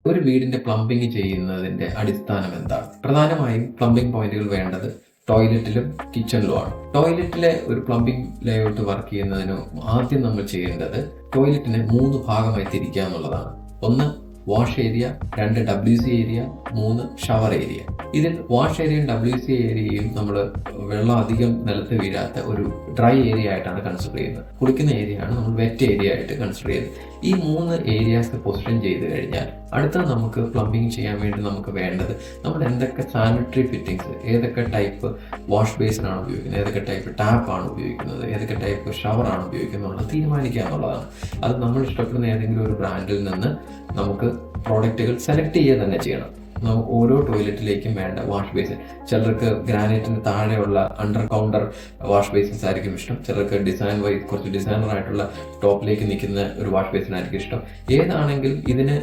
ഒരു വീടിന്റെ പ്ലംബിംഗ് ചെയ്യുന്നതിന്റെ അടിസ്ഥാനം എന്താണ്? പ്രധാനമായും പ്ലംബിംഗ് പോയിന്റുകൾ വേണ്ടത് ടോയ്ലറ്റിലും കിച്ചണിലുമാണ്. ടോയ്ലറ്റിലെ ഒരു പ്ലംബിംഗ് ലേഔട്ട് വർക്ക് ചെയ്യുന്നതിന് ആദ്യം നമ്മൾ ചെയ്യേണ്ടത് ടോയ്ലറ്റിനെ 3 ഭാഗമായി തിരിക്കുക എന്നുള്ളതാണ്. ഒന്ന് wash area, 2 WC area, 3 shower area. ഇതിൽ വാഷ് ഏരിയയും WC ഏരിയയും നമ്മൾ വെള്ളം അധികം നിലത്ത് വീഴാത്ത ഒരു ഡ്രൈ ഏരിയ ആയിട്ടാണ് കൺസിഡർ ചെയ്യുന്നത്. കുളിക്കുന്ന ഏരിയ ആണ് നമ്മൾ വെറ്റ് ഏരിയ ആയിട്ട് കൺസിഡർ ചെയ്യുന്നത്. ഈ 3 ഏരിയാസ് പൊസിഷൻ ചെയ്ത് കഴിഞ്ഞാൽ അടുത്ത നമുക്ക് പ്ലംബിംഗ് ചെയ്യാൻ വേണ്ടി നമുക്ക് വേണ്ടത് നമ്മൾ എന്തൊക്കെ സാനിറ്ററി ഫിറ്റിങ്സ്, ഏതൊക്കെ ടൈപ്പ് വാഷ് ബേസിനാണ് ഉപയോഗിക്കുന്നത്, ഏതൊക്കെ ടൈപ്പ് ടാപ്പാണ് ഉപയോഗിക്കുന്നത്, ഏതൊക്കെ ടൈപ്പ് ഷവറാണ് ഉപയോഗിക്കുന്നത് തീരുമാനിക്കുക എന്നുള്ളതാണ്. അത് നമ്മൾ ഇഷ്ടപ്പെടുന്ന ഏതെങ്കിലും ഒരു ബ്രാൻഡിൽ നിന്ന് നമുക്ക് പ്രോഡക്റ്റുകൾ സെലക്ട് ചെയ്യുക തന്നെ ചെയ്യണം. നമുക്ക് ഓരോ ടോയ്ലറ്റിലേക്കും വേണ്ട വാഷ് ബേസിൻ, ചിലർക്ക് ഗ്രാനൈറ്റിന് താഴെയുള്ള അണ്ടർ കൗണ്ടർ വാഷ് ബേസിൻസ് ആയിരിക്കും ഇഷ്ടം, ചിലർക്ക് ഡിസൈൻ വൈസ് കുറച്ച് ഡിസൈനർ ആയിട്ടുള്ള ടോപ്പിലേക്ക് നിൽക്കുന്ന ഒരു വാഷ് ബേസിൻ ആയിരിക്കും ഇഷ്ടം. ഏതാണെങ്കിലും ഇതിന്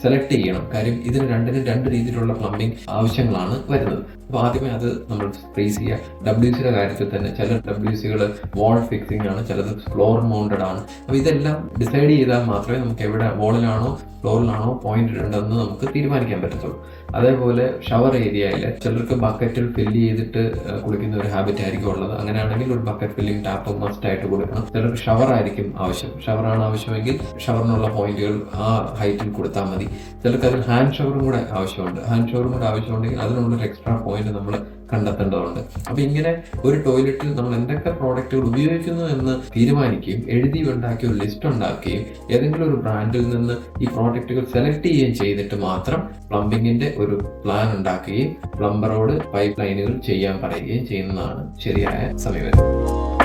സെലക്ട് ചെയ്യണം. കാര്യം ഇതിന് രണ്ടിനും 2 രീതിയിലുള്ള പ്ലംബിംഗ് ആവശ്യങ്ങളാണ് വരുന്നത്. അപ്പോൾ ആദ്യമേ അത് നമ്മൾ ഫ്രീസ് ചെയ്യുക. WCയുടെ കാര്യത്തിൽ തന്നെ ചില WCകൾ വാൾ ഫിക്സിംഗ് ആണ്, ചിലത് ഫ്ലോർ മൗണ്ടഡ് ആണ്. അപ്പോൾ ഇതെല്ലാം ഡിസൈഡ് ചെയ്താൽ മാത്രമേ നമുക്ക് എവിടെ വാളിലാണോ ഫ്ലോറിലാണോ പോയിന്റ് ഇടേണ്ടതെന്ന് നമുക്ക് തീരുമാനിക്കാൻ പറ്റത്തുള്ളൂ. അതേപോലെ ഷവർ ഏരിയയിൽ ചിലർക്ക് ബക്കറ്റിൽ ഫില്ല് ചെയ്തിട്ട് കുളിക്കുന്ന ഒരു ഹാബിറ്റ് ആയിരിക്കും ഉള്ളത്. അങ്ങനെയാണെങ്കിൽ ഒരു ബക്കറ്റ് ഫില്ലിംഗ് ടാപ്പ് മസ്റ്റ് ആയിട്ട് കൊടുക്കണം. ചിലർക്ക് ഷവർ ആയിരിക്കും ആവശ്യം. ഷവറാണ് ആവശ്യമെങ്കിൽ ഷവറിനുള്ള പോയിന്റുകൾ ആ ഹൈറ്റിൽ കൊടുത്താൽ മതി. ചിലർക്ക് അതിൽ ഹാൻഡ് ഷവറും കൂടെ ആവശ്യമുണ്ട്. ഹാൻഡ് ഷവറും കൂടെ ആവശ്യമുണ്ടെങ്കിൽ അതിനുള്ളൊരു എക്സ്ട്രാ പോയിന്റ് നമ്മൾ കണ്ടെത്തേണ്ടതുണ്ട്. അപ്പൊ ഇങ്ങനെ ഒരു ടോയ്ലറ്റിൽ നമ്മൾ എന്തൊക്കെ പ്രോഡക്റ്റുകൾ ഉപയോഗിക്കുന്നു എന്ന് തീരുമാനിക്കുകയും എഴുതി ഉണ്ടാക്കി ഒരു ലിസ്റ്റ് ഉണ്ടാക്കുകയും ഏതെങ്കിലും ഒരു ബ്രാൻഡിൽ നിന്ന് ഈ പ്രോഡക്റ്റുകൾ സെലക്ട് ചെയ്യുകയും ചെയ്തിട്ട് മാത്രം പ്ലംബിങ്ങിന്റെ ഒരു പ്ലാൻ ഉണ്ടാക്കുകയും പ്ലംബറോട് പൈപ്പ് ലൈനുകൾ ചെയ്യാൻ പറയുകയും ചെയ്യുന്നതാണ് ശരിയായ സമീപനം.